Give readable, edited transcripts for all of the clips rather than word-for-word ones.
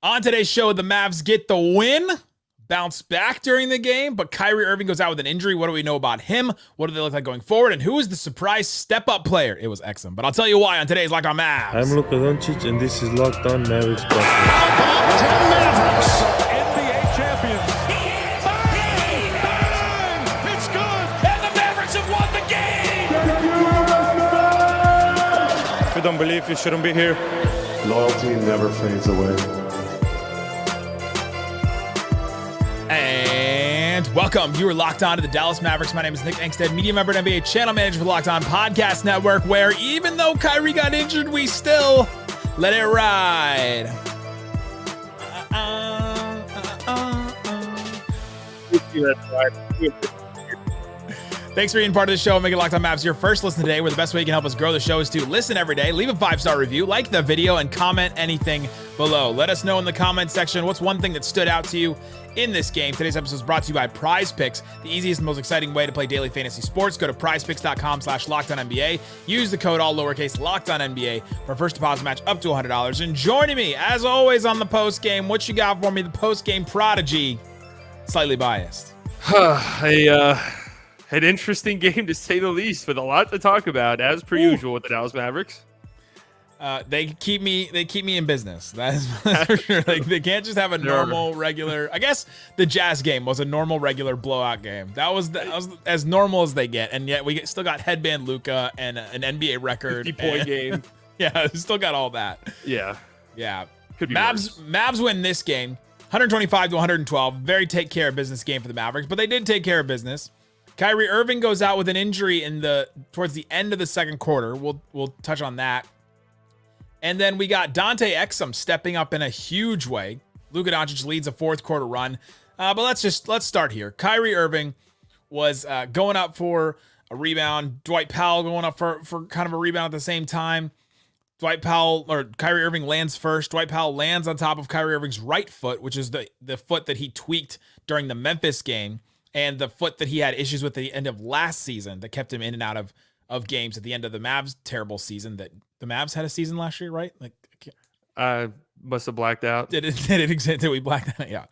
On today's show, the Mavs get the win, bounce back during the game, but Kyrie Irving goes out with an injury. What do we know about him? What do they look like going forward? And who is the surprise step-up player? It was Exum, but I'll tell you why on today's Locked On Mavs. I'm Luka Doncic, and this is Locked On Mavericks. Mavericks, NBA champions. Bang! Bang! It's good! And the Mavericks have won the game! If you don't believe, you shouldn't be here. Loyalty never fades away. And welcome. You are locked on to the Dallas Mavericks. My name is Nick Angstadt, media member and NBA channel manager for the Locked On Podcast Network, where even though Kyrie got injured, we still let it ride. Thanks for being part of the show and making Locked On Mavs your first listen today, where the best way you can help us grow the show is to listen every day, leave a 5-star review, like the video, and comment anything below. Let us know in the comment section what's one thing that stood out to you in this game. Today's episode is brought to you by Prize Picks, the easiest and most exciting way to play daily fantasy sports. Go to prizepicks.com/LockedOnNBA. Use the code all lowercase LockedOnNBA for a first deposit match up to $100. And joining me, as always, on the post game, what you got for me? The post game prodigy, Slightly Biased. An interesting game to say the least, with a lot to talk about, as per usual with the Dallas Mavericks. They keep me in business. That's for sure. Like, they can't just have a normal, regular. I guess the Jazz game was a normal, regular blowout game. That was as normal as they get, and yet we still got headband Luka and an NBA record, 50-point game. Yeah, still got all that. Yeah. Could be Mavs win this game, 125-112. Very take care of business game for the Mavericks, but they did take care of business. Kyrie Irving goes out with an injury towards the end of the second quarter. We'll touch on that. And then we got Dante Exum stepping up in a huge way. Luka Doncic leads a fourth quarter run. But let's start here. Kyrie Irving was going up for a rebound. Dwight Powell going up for kind of a rebound at the same time. Kyrie Irving lands first. Dwight Powell lands on top of Kyrie Irving's right foot, which is the foot that he tweaked during the Memphis game, and the foot that he had issues with at the end of last season that kept him in and out of games at the end of the Mavs' terrible season. That the Mavs had a season last year, right? Like, I must have blacked out. Did it exist? Did we black that? Yeah.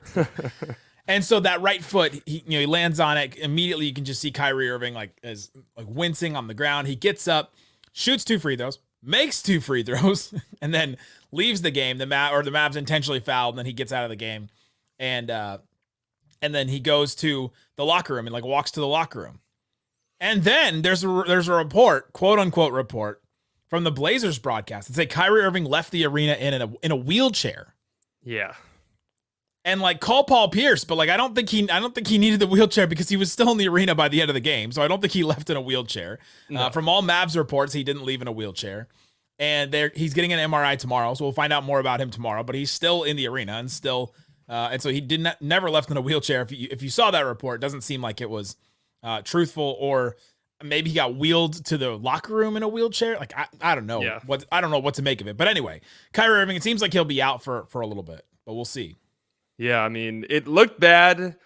And so that right foot, he lands on it immediately. You can just see Kyrie Irving as wincing on the ground. He gets up, shoots 2 free throws, makes 2 free throws, and then leaves the game. The Mavs intentionally fouled, and then he gets out of the game, and then he goes to the locker room and walks to the locker room. And then there's a report, quote unquote report, from the Blazers broadcast that say Kyrie Irving left the arena in a wheelchair. Yeah. And call Paul Pierce, but I don't think he needed the wheelchair because he was still in the arena by the end of the game. So I don't think he left in a wheelchair. No. From all Mavs reports, he didn't leave in a wheelchair. And he's getting an MRI tomorrow, so we'll find out more about him tomorrow. But he's still in the arena and still, and so he never left in a wheelchair. If you saw that report, it doesn't seem like it was truthful, or maybe he got wheeled to the locker room in a wheelchair. I don't know. Yeah. I don't know what to make of it. But anyway, Kyrie Irving, it seems like he'll be out for a little bit, but we'll see. Yeah, I mean, it looked bad.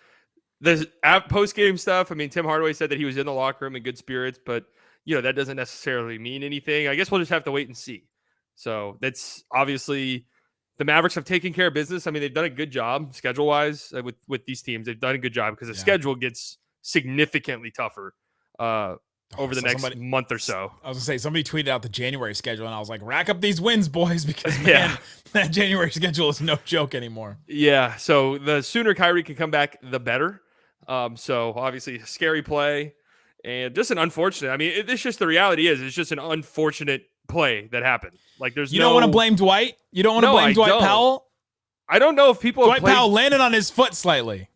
The post-game stuff, I mean, Tim Hardaway said that he was in the locker room in good spirits, but, that doesn't necessarily mean anything. I guess we'll just have to wait and see. So that's obviously the Mavericks have taken care of business. I mean, they've done a good job schedule-wise with these teams. They've done a good job because the schedule gets significantly tougher over the next month or so. I was gonna say, somebody tweeted out the January schedule, and I was like, rack up these wins, boys, because man, that January schedule is no joke anymore. Yeah, so the sooner Kyrie can come back, the better. So obviously a scary play and just an unfortunate. I mean, it's just the reality is it's just an unfortunate play that happened. You don't want to blame Dwight. You don't want to blame Dwight Powell. I don't know if people Dwight Powell landed on his foot slightly.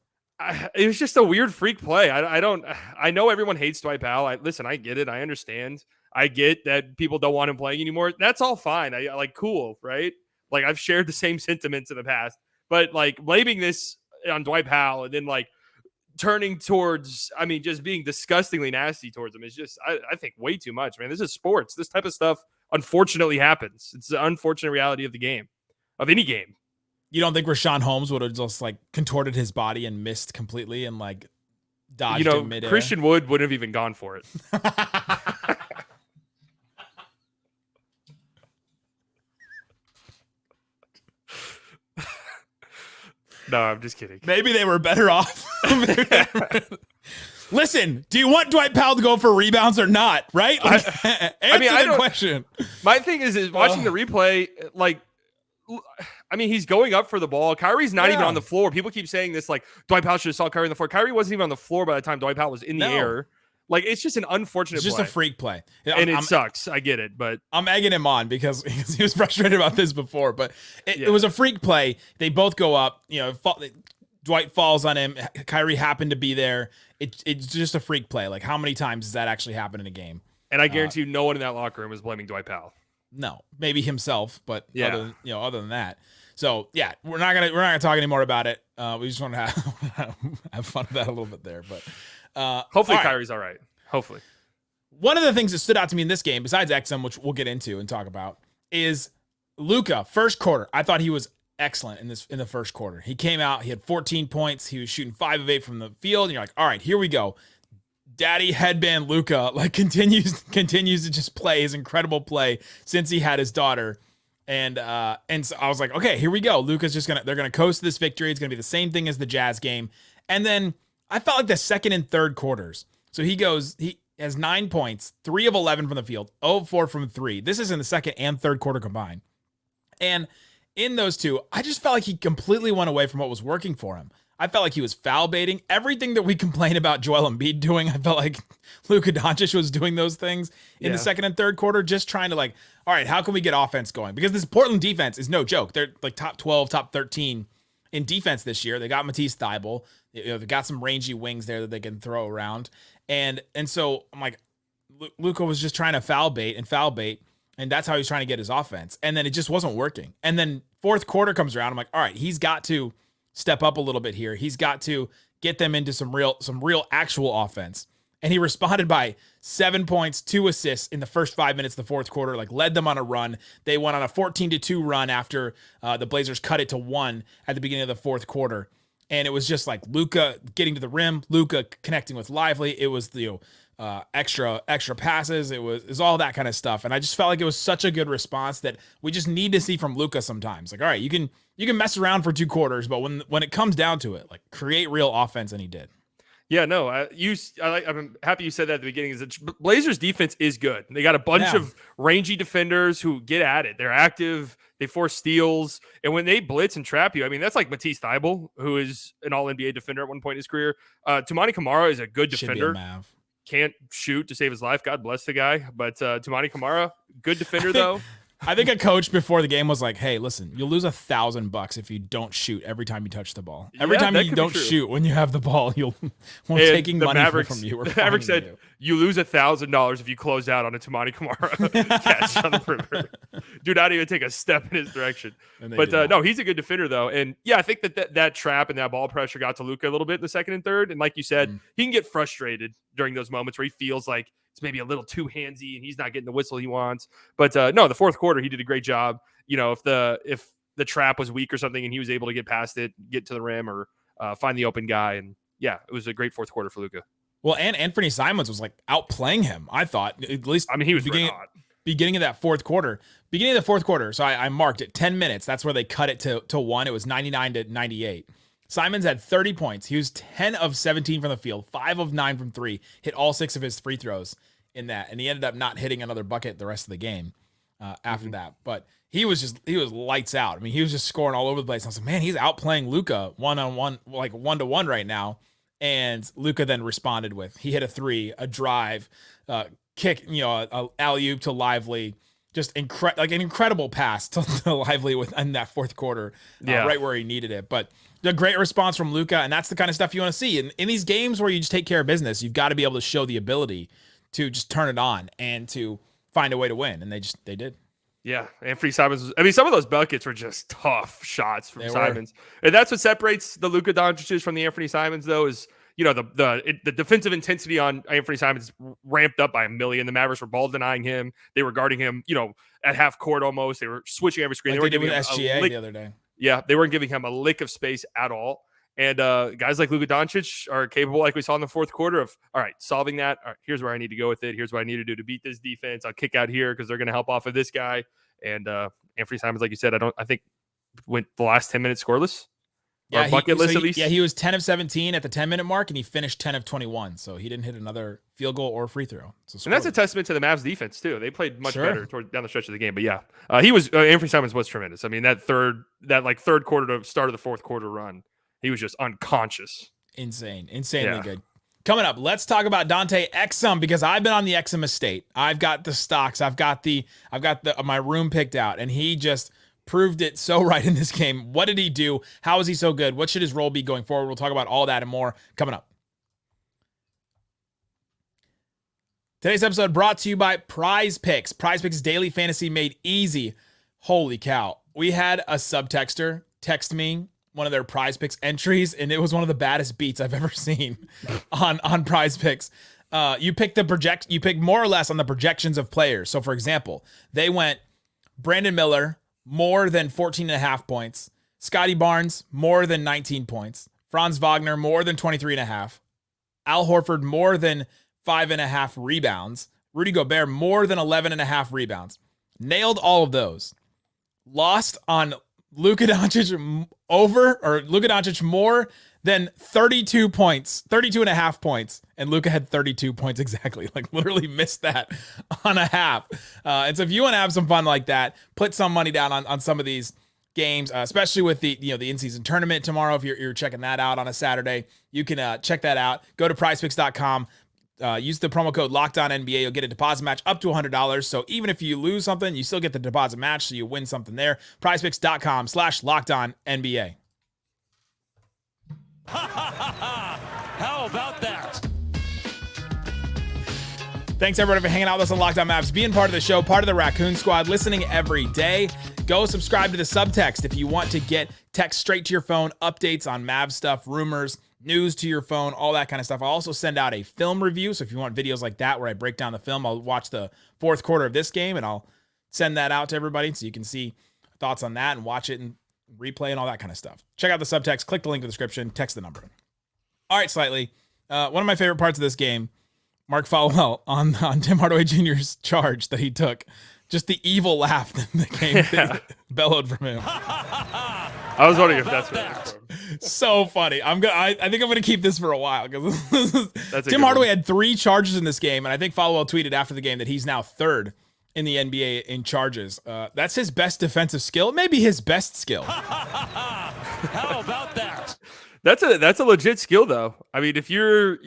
It was just a weird freak play. I know everyone hates Dwight Powell. I get it. I understand. I get that people don't want him playing anymore. That's all fine. Cool, right? I've shared the same sentiments in the past, but blaming this on Dwight Powell and then turning towards, just being disgustingly nasty towards him is just, I think, way too much, man. This is sports. This type of stuff unfortunately happens. It's the unfortunate reality of the game, of any game. You don't think Rashawn Holmes would have just contorted his body and missed completely and dodged in midair? Christian Wood wouldn't have even gone for it. No, I'm just kidding. Maybe they were better off. Listen, do you want Dwight Powell to go for rebounds or not? Right? Like, answer the question. My thing is watching the replay, like, I mean, he's going up for the ball. Kyrie's not even on the floor. People keep saying this, like, Dwight Powell should have saw Kyrie on the floor. Kyrie wasn't even on the floor by the time Dwight Powell was in the air. Like, it's just an unfortunate play. It's just a freak play. And it sucks. I get it, but I'm egging him on because he was frustrated about this before. But it was a freak play. They both go up. You know, Dwight falls on him. Kyrie happened to be there. It's just a freak play. Like, how many times does that actually happen in a game? And I guarantee you no one in that locker room was blaming Dwight Powell. No, maybe himself, but other than that. So yeah, we're not gonna talk anymore about it. We just want to have fun with that a little bit there. But hopefully Kyrie's all right. Hopefully. One of the things that stood out to me in this game, besides Exum, which we'll get into and talk about, is Luka. First quarter, I thought he was excellent in the first quarter. He came out, he had 14 points, he was shooting 5 of 8 from the field, and you're like, all right, here we go. Daddy headband Luka like continues to just play his incredible play since he had his daughter. And so I was like, okay, here we go. Luka's they're gonna coast this victory. It's gonna be the same thing as the Jazz game. And then I felt like the second and third quarters. So he has 9 points, 3 of 11 from the field, 0 of 4 from 3. This is in the second and third quarter combined. And in those two, I just felt like he completely went away from what was working for him. I felt like he was foul baiting. Everything that we complain about Joel Embiid doing, I felt like Luka Doncic was doing those things in the second and third quarter, just trying to like, all right, how can we get offense going? Because this Portland defense is no joke. They're like top 12, top 13 in defense this year. They got Matisse Thybulle. They've got some rangy wings there that they can throw around. And so I'm like, Luka was just trying to foul bait. And that's how he was trying to get his offense. And then it just wasn't working. And then fourth quarter comes around. I'm like, all right, he's got to step up a little bit here. He's got to get them into some real actual offense. And he responded by 7 points, 2 assists in the first 5 minutes of the fourth quarter, like led them on a run. They went on a 14-2 run after the Blazers cut it to 1 at the beginning of the fourth quarter. And it was just like Luka getting to the rim, Luka connecting with Lively. It was the extra passes. It was all that kind of stuff. And I just felt like it was such a good response that we just need to see from Luka sometimes. Like, all right, you can mess around for 2 quarters, but when it comes down to it, like create real offense, and he did. Yeah, no, I'm happy you said that at the beginning. Is that Blazers defense is good. They got a bunch of rangy defenders who get at it. They're active. They force steals. And when they blitz and trap you, I mean, that's like Matisse Thybulle, who is an all-NBA defender at one point in his career. Toumani Camara is a good defender. Can't shoot to save his life. God bless the guy. But Toumani Camara, good defender, though. I think a coach before the game was like, hey, listen, you'll lose $1,000 if you don't shoot every time you touch the ball. Every time you don't shoot when you have the ball, we're taking money from you. The Mavericks said you lose $1,000 if you close out on a Toumani Camara catch on the perimeter. Do not even take a step in his direction. But no, he's a good defender, though. And yeah, I think that trap and that ball pressure got to Luka a little bit in the second and third. And like you said, he can get frustrated during those moments where he feels like it's maybe a little too handsy and he's not getting the whistle he wants. But no, the fourth quarter, he did a great job. You know, if the trap was weak or something and he was able to get past it, get to the rim or find the open guy. And yeah, it was a great fourth quarter for Luka. Well, and Anthony Simons was like outplaying him, I thought. At least, I mean, he was beginning of that fourth quarter. Beginning of the fourth quarter, so I marked it 10 minutes. That's where they cut it to 1. It was 99-98. Simons had 30 points. He was 10 of 17 from the field, 5 of 9 from 3, hit all 6 of his free throws in that. And he ended up not hitting another bucket the rest of the game after that. But he was lights out. I mean, he was just scoring all over the place. I was like, man, he's outplaying Luka one-on-one, like 1-to-1 right now. And Luka then responded with, he hit a 3, a drive, kick, a alley-oop to Lively. Just an incredible pass to Lively in that fourth quarter, right where he needed it. But a great response from Luka, and that's the kind of stuff you want to see. In these games where you just take care of business, you've got to be able to show the ability to just turn it on and to find a way to win, and they did. Yeah, Anthony Simons. I mean, some of those buckets were just tough shots from Simons, and that's what separates the Luka Doncic from the Anthony Simons, though, is the defensive intensity on Anthony Simons ramped up by a million. The Mavericks were ball denying him. They were guarding him, at half court almost. They were switching every screen. Like they were giving him SGA the other day. Yeah, they weren't giving him a lick of space at all. And guys like Luka Doncic are capable, like we saw in the fourth quarter, of, all right, solving that. All right, here's where I need to go with it. Here's what I need to do to beat this defense. I'll kick out here because they're going to help off of this guy. And Anthony Simons, like you said, I think went the last 10 minutes scoreless. Our bucket list at least. Yeah, he was 10 of 17 at the 10-minute mark, and he finished 10 of 21. So he didn't hit another field goal or free throw. And that's a testament to the Mavs defense too. They played much better down the stretch of the game. But yeah, he was Anthony Simons was tremendous. I mean, that third quarter to start of the fourth quarter run, he was just unconscious. Insanely good. Coming up, let's talk about Dante Exum, because I've been on the Exum estate. I've got the stocks. I've got my room picked out, and he just proved it so right in this game. What did he do? How is he so good? What should his role be going forward? We'll talk about all that and more coming up. Today's episode brought to you by Prize Picks. Prize Picks daily fantasy made easy. Holy cow. We had a subtexter text me one of their Prize Picks entries, and it was one of the baddest beats I've ever seen on Prize Picks. You pick more or less on the projections of players. So for example, they went Brandon Miller more than 14.5 points, Scotty Barnes more than 19 points, Franz Wagner more than 23.5, Al Horford more than 5.5 rebounds, Rudy Gobert more than 11.5 rebounds. Nailed all of those. Lost on Luka Doncic more than 32 points, 32.5 points, and Luka had 32 points exactly. Like literally missed that on a half. And so if you want to have some fun like that, put some money down on some of these games, especially with the in-season tournament tomorrow. If you're checking that out on a Saturday, you can check that out. Go to prizepicks.com. Use the promo code LOCKEDONNBA. You'll get a deposit match up to $100. So even if you lose something, you still get the deposit match, so you win something there. prizepicks.com/LOCKEDONNBA. How about that? Thanks everybody for hanging out with us on Locked On Mavs, being part of the show, part of the Raccoon Squad, listening every day. Go subscribe to the subtext if you want to get text straight to your phone, updates on Mavs stuff, rumors, news to your phone, all that kind of stuff. I'll also send out a film review. So if you want videos like that where I break down the film, I'll watch the fourth quarter of this game and I'll send that out to everybody so you can see thoughts on that and watch it and replay and all that kind of stuff. Check out the subtext, click the link in the description, text the number. All right, Slightly. One of my favorite parts of this game, Mark Followell on Tim Hardaway Jr.'s charge that he took. Just the evil laugh that the game bellowed from him. I was wondering if that's where it was from. So funny. I think I'm gonna keep this for a while because Tim Hardaway had 3 charges in this game, and I think Followell tweeted after the game that he's now 3rd in the NBA in charges. That's his best defensive skill, maybe his best skill. How about that? That's a legit skill though. I mean, if you're,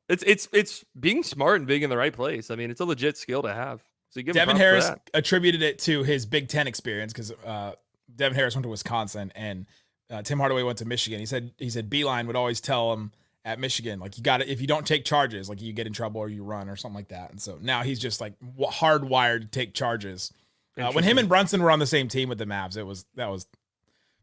it's being smart and being in the right place. I mean, it's a legit skill to have. So you give Devin Harris attributed it to his Big Ten experience because Devin Harris went to Wisconsin and Tim Hardaway went to Michigan. He said Beeline would always tell him at Michigan, like, you got to, if you don't take charges, like you get in trouble or you run or something like that. And so now he's just like hardwired to take charges. When him and Brunson were on the same team with the Mavs, that was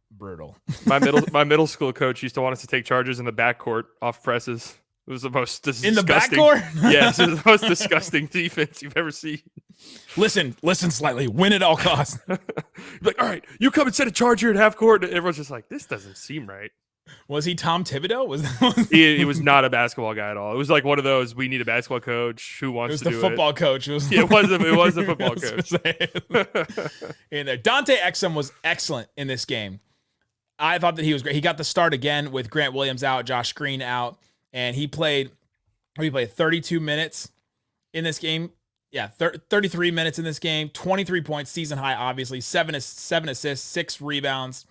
brutal. My middle school coach used to want us to take charges in the backcourt off presses. It was the most disgusting. In the backcourt? Yes, it was the most disgusting defense you've ever seen. Listen, Slightly. Win at all costs. Like, all right, you come and set a charge here at half court. And everyone's just like, this doesn't seem right. Was he Tom Thibodeau? He was not a basketball guy at all. It was like one of those, we need a basketball coach who wants to do it. It was the football coach. It was the football coach. In there. Dante Exum was excellent in this game. I thought that he was great. He got the start again with Grant Williams out, Josh Green out. And he played 32 minutes in this game. Yeah, 33 minutes in this game. 23 points, season high, obviously. 7 assists, 6 rebounds.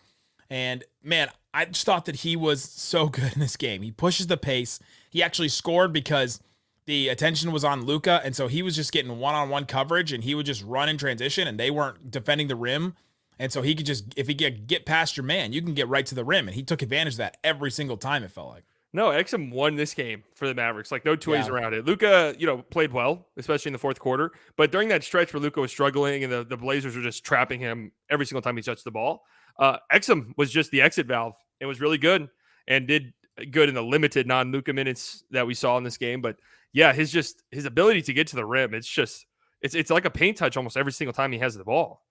And, man, I just thought that he was so good in this game. He pushes the pace. He actually scored because the attention was on Luka, and so he was just getting one-on-one coverage, and he would just run in transition, and they weren't defending the rim. And so he could just, if he could get past your man, you can get right to the rim. And he took advantage of that every single time, it felt like. No, Exum won this game for the Mavericks. Like, no two ways around it. Luka, played well, especially in the fourth quarter. But during that stretch where Luka was struggling and the Blazers were just trapping him every single time he touched the ball, Exum was just the exit valve. It was really good and did good in the limited non-Luka minutes that we saw in this game. But yeah, his ability to get to the rim, it's like a paint touch almost every single time he has the ball.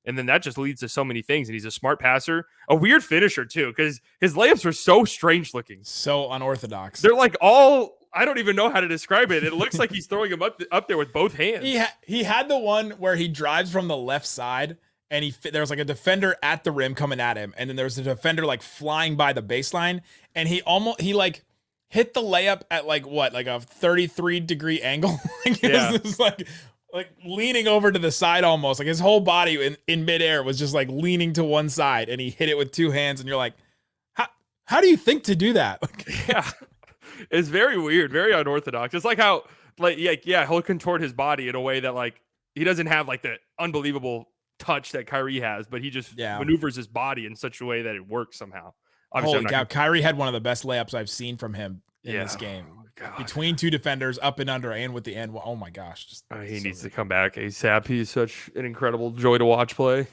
And then that just leads to so many things. And he's a smart passer, a weird finisher too, because his layups are so strange looking. So unorthodox. They're like I don't even know how to describe it. It looks like he's throwing them up there with both hands. He had the one where he drives from the left side and there was like a defender at the rim coming at him, and then there was a defender like flying by the baseline, and he like hit the layup at like a 33-degree angle. Like it was just like leaning over to the side almost. Like his whole body in midair was just like leaning to one side, and he hit it with two hands, and you're like, how do you think to do that? Yeah. It's very weird, very unorthodox. It's like how he'll contort his body in a way that like he doesn't have like the unbelievable touch that Kyrie has, but he just maneuvers his body in such a way that it works somehow. Obviously, holy cow, Kyrie had one of the best layups I've seen from him in this game. Between two defenders, up and under, and with the end. Oh my gosh. He needs to come back ASAP. He's such an incredible joy to watch play.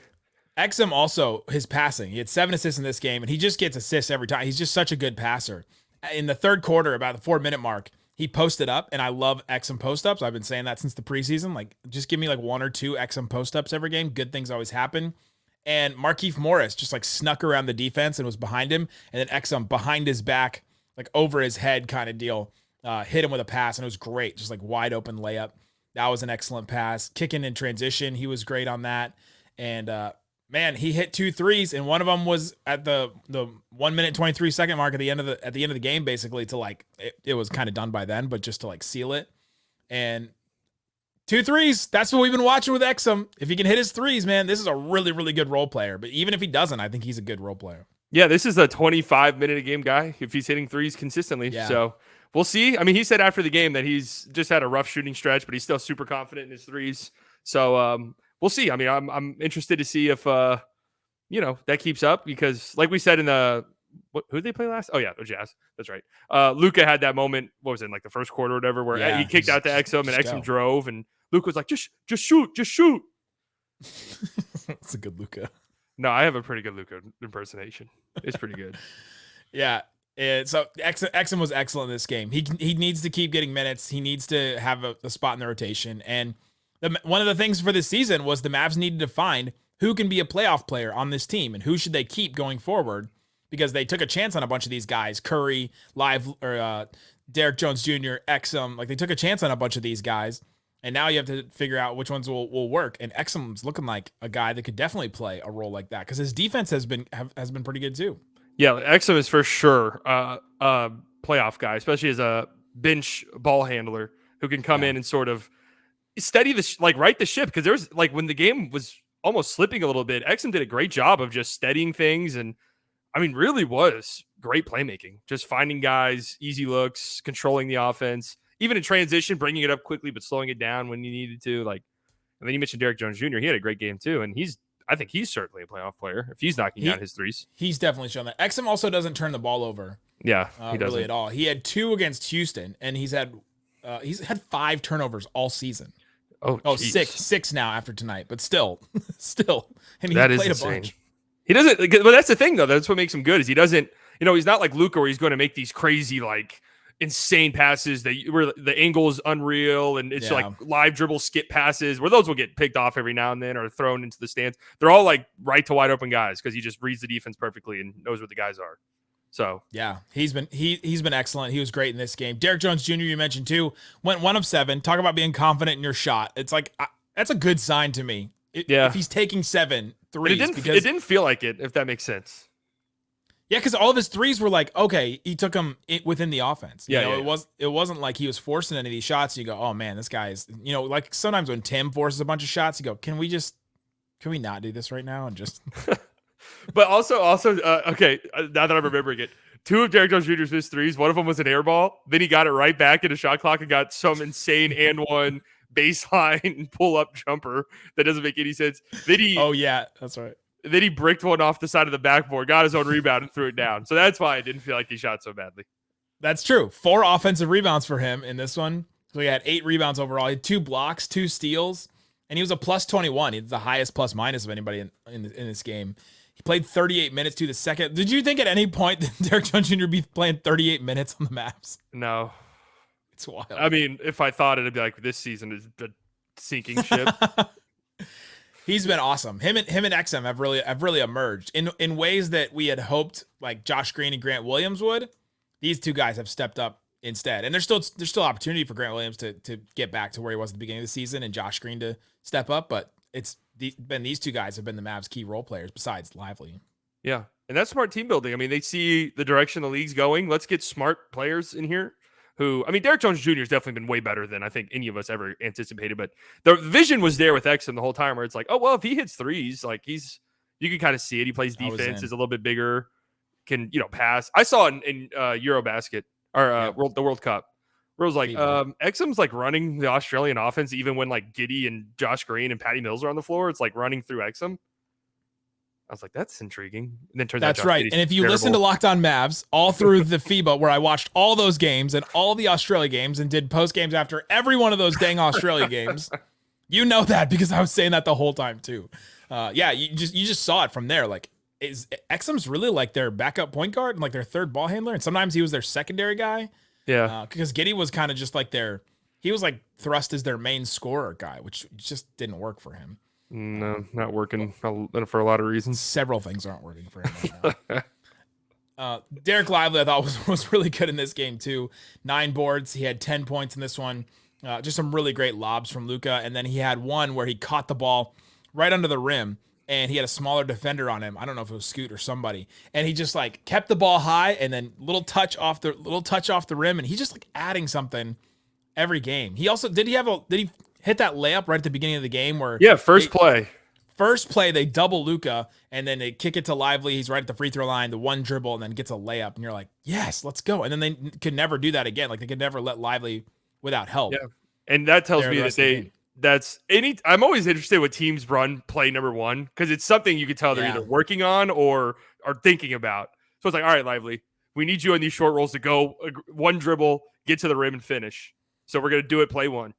Exum also, his passing. He had 7 assists in this game, and he just gets assists every time. He's just such a good passer. In the third quarter, about the 4-minute mark, he posted up, and I love Exum post-ups. I've been saying that since the preseason. Like, just give me like 1 or 2 Exum post-ups every game. Good things always happen. And Markieff Morris just like snuck around the defense and was behind him, and then Exum behind his back, like over his head kind of deal, hit him with a pass, and it was great. Just like wide open layup. That was an excellent pass. Kicking in transition, he was great on that. And man, he hit 2 threes, and one of them was at the 1 minute 23 second mark at the end of the game, basically to like it was kind of done by then, but just to like seal it. And 2 threes, that's what we've been watching with Exum. If he can hit his threes, man, this is a really, really good role player. But even if he doesn't, I think he's a good role player. Yeah, this is a 25-minute-a-game guy if he's hitting threes consistently. Yeah. So we'll see. I mean, he said after the game that he's just had a rough shooting stretch, but he's still super confident in his threes. So we'll see. I mean, I'm interested to see if that keeps up, because like we said in the who did they play last? Oh yeah, the Jazz. That's right. Luka had that moment. What was it, like the first quarter or whatever, where he kicked out to Exum and Exum drove, and Luka was like, just shoot. That's a good Luka. No, I have a pretty good Luka impersonation. It's pretty good. Yeah. So Exum was excellent in this game. He needs to keep getting minutes. He needs to have a spot in the rotation. And one of the things for this season was the Mavs needed to find who can be a playoff player on this team and who should they keep going forward, because they took a chance on a bunch of these guys, Curry, Derrick Jones Jr., Exum. Like, they took a chance on a bunch of these guys, and now you have to figure out which ones will work. And Exum's looking like a guy that could definitely play a role like that, because his defense has been pretty good too. Yeah, Exum is for sure a playoff guy, especially as a bench ball handler who can come in and sort of steady right the ship. Because there was like when the game was almost slipping a little bit, Exum did a great job of just steadying things, and I mean, really was great playmaking, just finding guys, easy looks, controlling the offense, even in transition, bringing it up quickly but slowing it down when you needed to. Like, and then you mentioned Derrick Jones Jr. He had a great game too, and I think he's certainly a playoff player if he's knocking down his threes. He's definitely shown that. Exum also doesn't turn the ball over. Yeah, he doesn't really at all. He had 2 against Houston, and he's had 5 turnovers all season. Oh, six now after tonight, but still, and he played a bunch. He doesn't, but that's the thing though. That's what makes him good, is he doesn't, he's not like Luka where he's going to make these crazy, like insane passes where the angle is unreal and it's like live dribble skip passes where those will get picked off every now and then or thrown into the stands. They're all like right to wide open guys, because he just reads the defense perfectly and knows where the guys are. So yeah, he's been excellent. He was great in this game. Derrick Jones Jr. you mentioned too, went 1 of 7. Talk about being confident in your shot. It's like that's a good sign to me. If he's taking 7 threes, it didn't feel like it, if that makes sense. Yeah, because all of his threes were like, okay, he took them within the offense. It wasn't like he was forcing any of these shots. You go, oh man, this guy is, like sometimes when Tim forces a bunch of shots, you go, can we not do this right now and just. But also, okay, now that I'm remembering it, 2 of Derrick Jones Jr.'s missed threes. One of them was an air ball. Then he got it right back in a shot clock and got some insane and one baseline pull-up jumper that doesn't make any sense. Then oh, yeah, that's right. Then he bricked one off the side of the backboard, got his own rebound, and threw it down. So that's why I didn't feel like he shot so badly. That's true. 4 offensive rebounds for him in this one. So he had 8 rebounds overall. He had 2 blocks, 2 steals, and he was a plus 21. He's the highest plus minus of anybody in this game. He played 38 minutes to the second. Did you think at any point that Derrick Jones Jr. be playing 38 minutes on the Mavs? No. It's wild. I mean, if I thought it'd be like this season is a sinking ship. He's been awesome. Him and Exum have really emerged in ways that we had hoped, like Josh Green and Grant Williams would. These 2 guys have stepped up instead. And there's still opportunity for Grant Williams to get back to where he was at the beginning of the season and Josh Green to step up, but it's these two guys have been the Mavs' key role players besides Lively. Yeah. And that's smart team building. I mean, they see the direction the league's going. Let's get smart players in here who, I mean, Derrick Jones Jr. has definitely been way better than I think any of us ever anticipated. But the vision was there with Exum the whole time where it's like, oh, well, if he hits threes, like you can kind of see it. He plays defense, is a little bit bigger, can, pass. I saw in Eurobasket or the World Cup where it was like, Exum's like running the Australian offense even when like Giddey and Josh Green and Patty Mills are on the floor. It's like running through Exum. I was like, that's intriguing. And then turns out that's right. And if you listen to Locked On Mavs all through the FIBA, where I watched all those games and all the Australia games and did post games after every one of those dang Australia games, you know that because I was saying that the whole time too. You just saw it from there. Like, is Exum's really like their backup point guard and like their third ball handler, and sometimes he was their secondary guy. Yeah, because Giddey was kind of just like he was like thrust as their main scorer guy, which just didn't work for him. No, not working for a lot of reasons. Several things aren't working for him right now. Dereck Lively, I thought was really good in this game too. 9 boards. He had 10 points in this one. Just some really great lobs from Luka. And then he had one where he caught the ball right under the rim and he had a smaller defender on him. I don't know if it was Scoot or somebody. And he just like kept the ball high and then little touch off the rim. And he's just like adding something every game. He also, did he hit that layup right at the beginning of the game where first play they double Luka and then they kick it to Lively. He's right at the free throw line, the one dribble, and then gets a layup. And you're like, yes, let's go. And then they could never do that again. Like they could never let Lively without help. Yeah. And that tells me that I'm always interested when teams run play number one because it's something you could tell they're either working on or are thinking about. So it's like, all right, Lively, we need you in these short rolls to go one dribble, get to the rim and finish. So we're going to do it play one.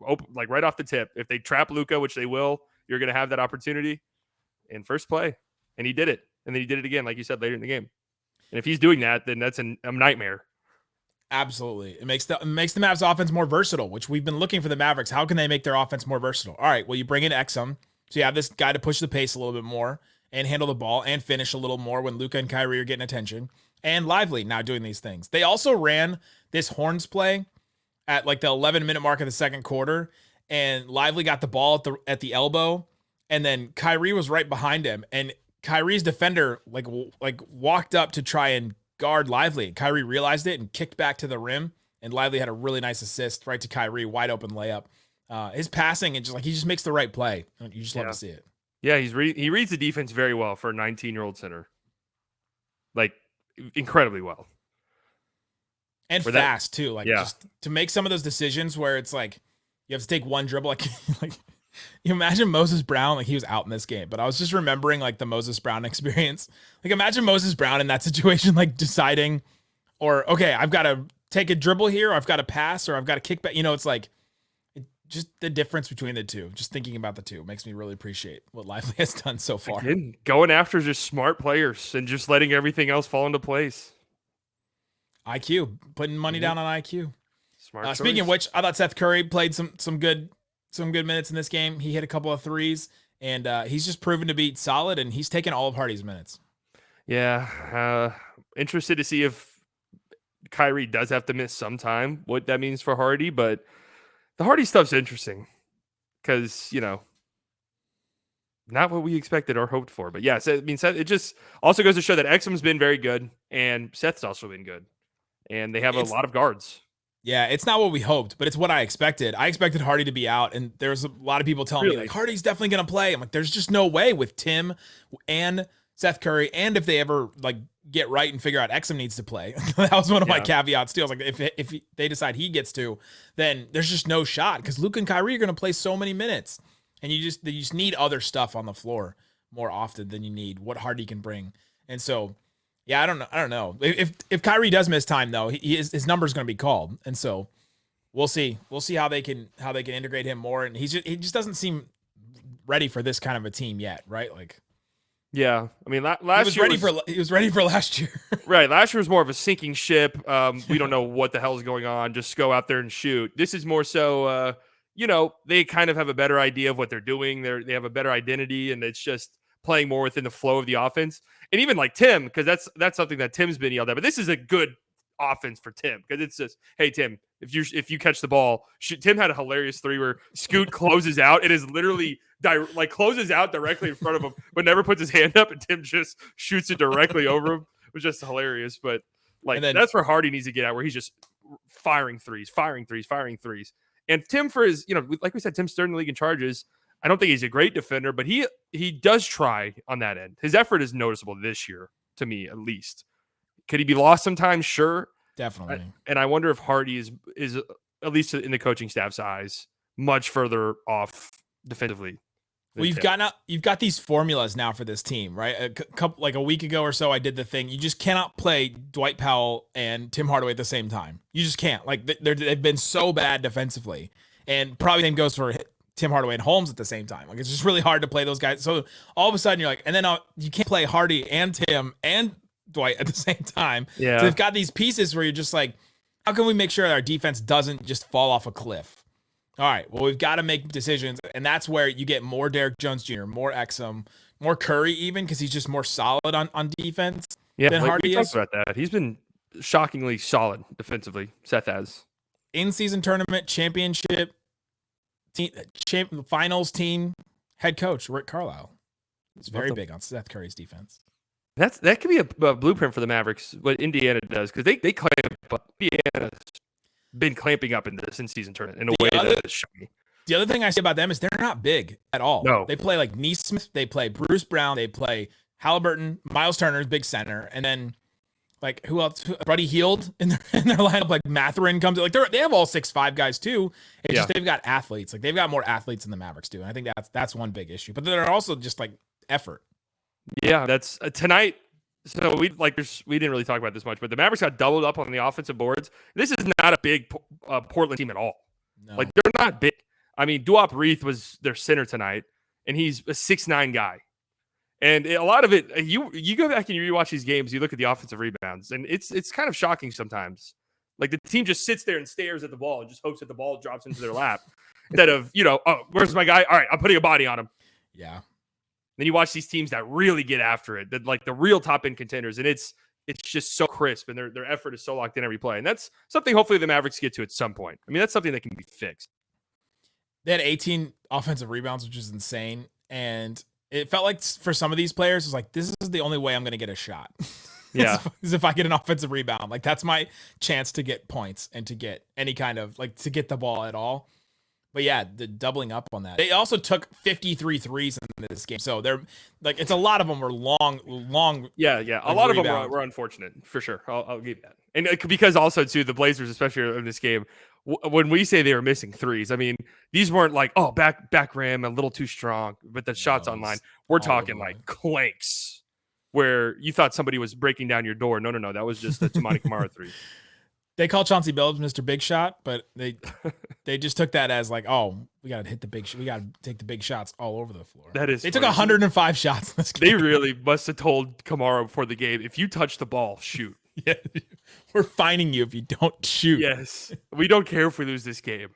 Open, like right off the tip. If they trap Luka, which they will, you're going to have that opportunity in first play. And he did it. And then he did it again, like you said, later in the game. And if he's doing that, then that's a nightmare. Absolutely. It makes the Mavs offense more versatile, which we've been looking for the Mavericks. How can they make their offense more versatile? All right, well, you bring in Exum. So you have this guy to push the pace a little bit more and handle the ball and finish a little more when Luka and Kyrie are getting attention. And Lively now doing these things. They also ran this horns play at like the 11-minute mark of the second quarter, and Lively got the ball at the elbow, and then Kyrie was right behind him, and Kyrie's defender like walked up to try and guard Lively. Kyrie realized it and kicked back to the rim, and Lively had a really nice assist right to Kyrie, wide open layup. His passing and he just makes the right play. You just love to see it. Yeah, he reads the defense very well for a 19-year-old center, like incredibly well. And fast too, just to make some of those decisions where it's like you have to take one dribble. Like you imagine Moses Brown, like he was out in this game, but I was just remembering like the Moses Brown experience. Like imagine Moses Brown in that situation, like deciding, or okay, I've got to take a dribble here, or I've got to pass, or I've got to kick back. It's like just the difference between the two. Just thinking about the two makes me really appreciate what Lively has done so far. Again, going after just smart players and just letting everything else fall into place. IQ, putting money down on IQ. Smart. Speaking of which, I thought Seth Curry played some good minutes in this game. He hit a couple of threes, and he's just proven to be solid, and he's taken all of Hardy's minutes. Yeah, interested to see if Kyrie does have to miss some time, what that means for Hardy, but the Hardy stuff's interesting because, not what we expected or hoped for. But yeah, so, I mean, Seth, it just also goes to show that Exum's been very good, and Seth's also been good. And they have a lot of guards. Yeah, it's not what we hoped, but it's what I expected. I expected Hardy to be out, and there's a lot of people telling me, like, Hardy's definitely going to play. I'm like, there's just no way with Tim and Seth Curry, and if they ever, like, get right and figure out Exum needs to play. That was one of my caveats, too. I was like, if they decide he gets to, then there's just no shot, because Luka and Kyrie are going to play so many minutes, and you just need other stuff on the floor more often than you need what Hardy can bring. And so... yeah, I don't know. If Kyrie does miss time though, his number's going to be called, and so we'll see. We'll see how they can integrate him more. And he just doesn't seem ready for this kind of a team yet, right? Like, yeah, I mean, last year he was ready for last year. Right, last year was more of a sinking ship. We don't know what the hell is going on. Just go out there and shoot. This is more so, they kind of have a better idea of what they're doing. They have a better identity, and it's just playing more within the flow of the offense. And even like Tim, because that's something that Tim's been yelled at. But this is a good offense for Tim because it's just, hey, Tim, if you catch the ball. Tim had a hilarious 3 where Scoot closes out. It is literally closes out directly in front of him, but never puts his hand up, and Tim just shoots it directly over him. It was just hilarious. But that's where Hardy needs to get out, where he's just firing threes. And Tim, for his, like we said, Tim's third in the league in charges. I don't think he's a great defender, but he does try on that end. His effort is noticeable this year, to me at least. Could he be lost sometimes? Sure. Definitely. And I wonder if Hardy is at least in the coaching staff's eyes much further off defensively. Well, you've got these formulas now for this team, right? A week ago or so, I did the thing. You just cannot play Dwight Powell and Tim Hardaway at the same time. You just can't. They've been so bad defensively, and probably the same goes for Tim Hardaway and Holmes at the same time. It's just really hard to play those guys. So all of a sudden you're like, and then you can't play Hardy and Tim and Dwight at the same time. Yeah. So they've got these pieces where you're just like, how can we make sure that our defense doesn't just fall off a cliff? All right, well, we've got to make decisions, and that's where you get more Derrick Jones Jr., more Exum, more Curry even, because he's just more solid on defense than Hardy is. About that. He's been shockingly solid defensively, Seth has. In-season tournament, championship, finals team, head coach, Rick Carlisle. He's very big on Seth Curry's defense. That could be a blueprint for the Mavericks, what Indiana does, because they clamp up. Indiana's been clamping up in this in-season tournament in a way that is shocking. The other thing I say about them is they're not big at all. No. They play like Neesmith, they play Bruce Brown, they play Halliburton, Miles Turner's big center, and then who else? Buddy Hield in their lineup. Like Mathurin comes. They have all 6'5" guys too. It's just they've got athletes. They've got more athletes than the Mavericks do, and I think that's one big issue. But they're also just effort. Yeah, that's tonight. So we didn't really talk about this much, but the Mavericks got doubled up on the offensive boards. This is not a big Portland team at all. No. They're not big. I mean, Duop Reith was their center tonight, and he's a 6'9" guy. And a lot of it, you go back and you rewatch these games, you look at the offensive rebounds, and it's kind of shocking sometimes. The team just sits there and stares at the ball and just hopes that the ball drops into their lap instead of, where's my guy? All right, I'm putting a body on him. Yeah. Then you watch these teams that really get after it, that the real top end contenders, and it's just so crisp, and their effort is so locked in every play. And that's something hopefully the Mavericks get to at some point. I mean, that's something that can be fixed. They had 18 offensive rebounds, which is insane. And it felt like for some of these players, it was this is the only way I'm going to get a shot. Yeah. is if I get an offensive rebound. That's my chance to get points and to get any kind of, to get the ball at all. But yeah, the doubling up on that. They also took 53 threes in this game. So they're it's a lot of them were long. Yeah. A lot of them were unfortunate for sure. I'll give that. And because also too, the Blazers, especially in this game, when we say they were missing threes, I mean, these weren't back rim a little too strong, but the shots online, we're talking clanks where you thought somebody was breaking down your door. No. That was just a Toumani Camara 3. They call Chauncey Billups Mr. Big Shot, but they just took that as we got to hit the big we got to take the big shots all over the floor. That is They took 105 shots in this game. They really must have told Camara before the game, if you touch the ball, shoot. Yeah. We're fining you if you don't shoot. Yes. We don't care if we lose this game.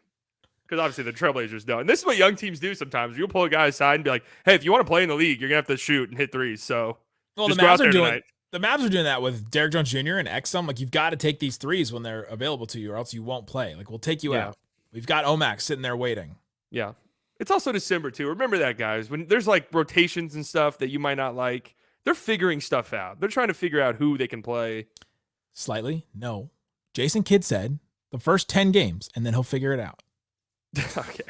Because obviously the Trailblazers don't. And this is what young teams do sometimes. You'll pull a guy aside and be like, hey, if you want to play in the league, you're going to have to shoot and hit threes. So the Mavs are doing that with Derrick Jones Jr. and Exum. You've got to take these threes when they're available to you, or else you won't play. We'll take you out. We've got Omax sitting there waiting. Yeah. It's also December too. Remember that, guys. When there's rotations and stuff that you might not like, they're figuring stuff out. They're trying to figure out who they can play. Slightly? No. Jason Kidd said the first 10 games, and then he'll figure it out. Okay.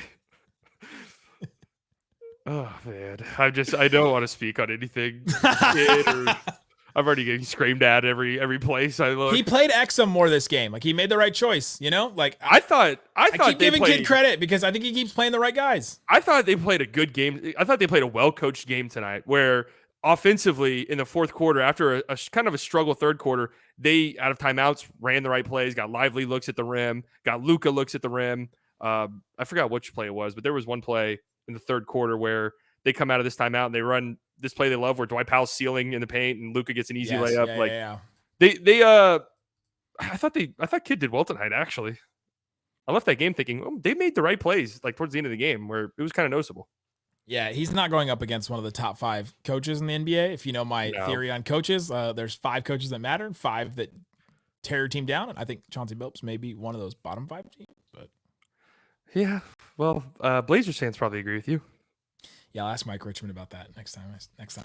Oh, man. I don't want to speak on anything. I'm already getting screamed at every place I look. He played Exum more this game. He made the right choice, I keep giving Kidd credit because I think he keeps playing the right guys. I thought they played a good game. I thought they played a well-coached game tonight where offensively in the fourth quarter, after a kind of a struggle third quarter, they, out of timeouts, ran the right plays, got Lively looks at the rim, got Luka looks at the rim. I forgot which play it was, but there was one play in the third quarter where they come out of this timeout and they run this play they love where Dwight Powell's sealing in the paint and Luka gets an easy layup. Yeah. I thought Kidd did well tonight, actually. I left that game thinking, they made the right plays towards the end of the game where it was kind of noticeable. Yeah, he's not going up against one of the top 5 coaches in the NBA. If you know my theory on coaches, there's 5 coaches that matter, 2 tear your team down. And I think Chauncey Billups may be one of those bottom 5 teams. But Yeah. Well, Blazers fans probably agree with you. yeah, I'll ask Mike Richmond about that next time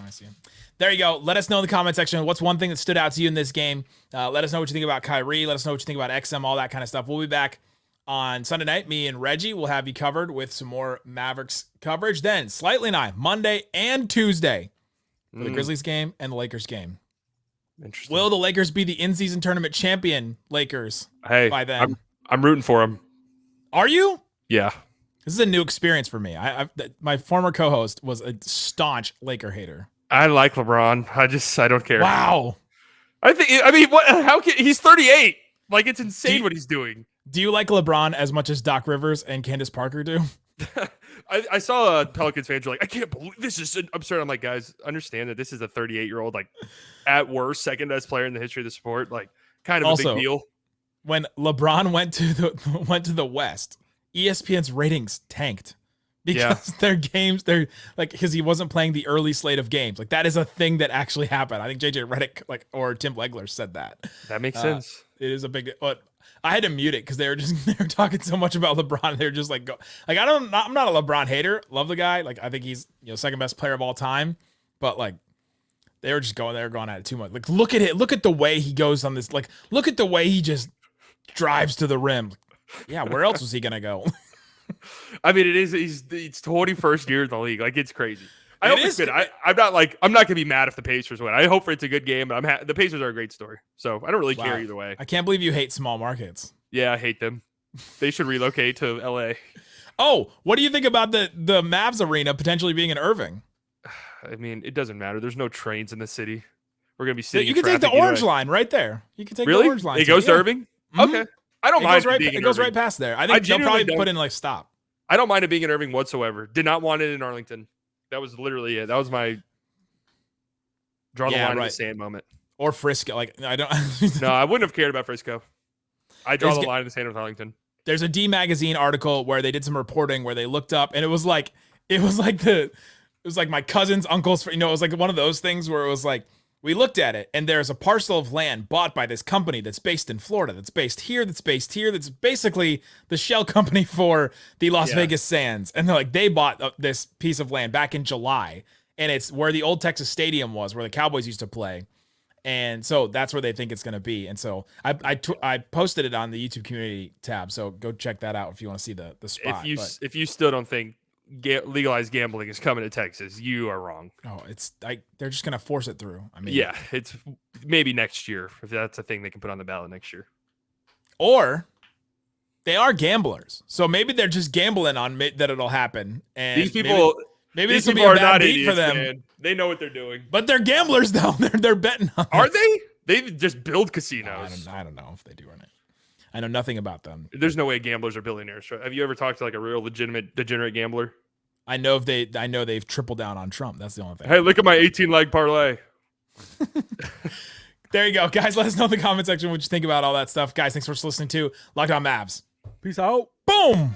I see him. There you go. Let us know in the comment section what's one thing that stood out to you in this game. Let us know what you think about Kyrie. Let us know what you think about XM, all that kind of stuff. We'll be back on Sunday night. Me and Reggie will have you covered with some more Mavericks coverage. Then Slightly and I, Monday and Tuesday for the Grizzlies game and the Lakers game. Interesting. Will the Lakers be the in-season tournament champion Lakers by then? I'm rooting for them. Are you? Yeah. This is a new experience for me. My former co-host was a staunch Laker hater. I like LeBron. I don't care. Wow. He's 38. Like, it's insane what he's doing. Do you like LeBron as much as Doc Rivers and Candace Parker do? I saw Pelicans fans were like, I can't believe this is absurd. I'm like, guys, understand that this is a 38-year-old, like, at worst, second best player in the history of the sport. Like, kind of also, a big deal. When LeBron went to the West, ESPN's ratings tanked because their games, because he wasn't playing the early slate of games. Like, that is a thing that actually happened. I think JJ Redick or Tim Legler said that. That makes sense. It is a big. But I had to mute it because they were talking so much about LeBron. They're just like, I'm not a LeBron hater. Love the guy. Like, I think he's second best player of all time. But like, they were just going at it too much. Like, look at it. Look at the way he goes on this. Like, look at the way he just drives to the rim. Yeah, where else was he gonna go? I mean, it's 21st year in the league. Like, it's crazy. I hope it's good. I'm not gonna be mad if the Pacers win. I hope it's a good game. But the Pacers are a great story, so I don't really care either way. I can't believe you hate small markets. Yeah, I hate them. They should relocate to LA. Oh, what do you think about the Mavs arena potentially being in Irving? I mean, it doesn't matter. There's no trains in the city. We're gonna be sitting. You can take the orange line right there. You can take the orange line. It goes to Irving. Mm-hmm. Okay. I don't mind it goes right past there. I think they'll probably put in like stop. I don't mind it being in Irving whatsoever. Did not want it in Arlington. That was literally it. That was my draw the line in the sand moment. Or Frisco. Like, I don't. No, I wouldn't have cared about Frisco. I draw the line in the sand with Arlington. There's a D Magazine article where they did some reporting where they looked up and it was like my cousin's uncle's. It was like one of those things where it was like, we looked at it, and there's a parcel of land bought by this company that's based in Florida, that's based here, that's basically the shell company for the Las Vegas Sands. And they're like, they bought this piece of land back in July, and it's where the old Texas Stadium was, where the Cowboys used to play. And so that's where they think it's going to be. And so I posted it on the YouTube community tab, so go check that out if you want to see the spot. If you still don't think legalized gambling is coming to Texas, you are wrong. Oh, they're just gonna force it through. I mean, yeah, it's maybe next year if that's a thing they can put on the ballot next year. Or they are gamblers, so maybe they're just gambling on that it'll happen. And these people, maybe this will be a bad beat for them. Man. They know what they're doing, but they're gamblers though. They're betting on. Are they? They just build casinos. I don't know if they do or not. I know nothing about them. There's no way gamblers are billionaires. Have you ever talked to like a real legitimate degenerate gambler? I know they've tripled down on Trump. That's the only thing. Hey, look at my 18-leg parlay. There you go, guys. Let us know in the comment section what you think about all that stuff. Guys, thanks for listening to Locked On Mavs. Peace out. Boom.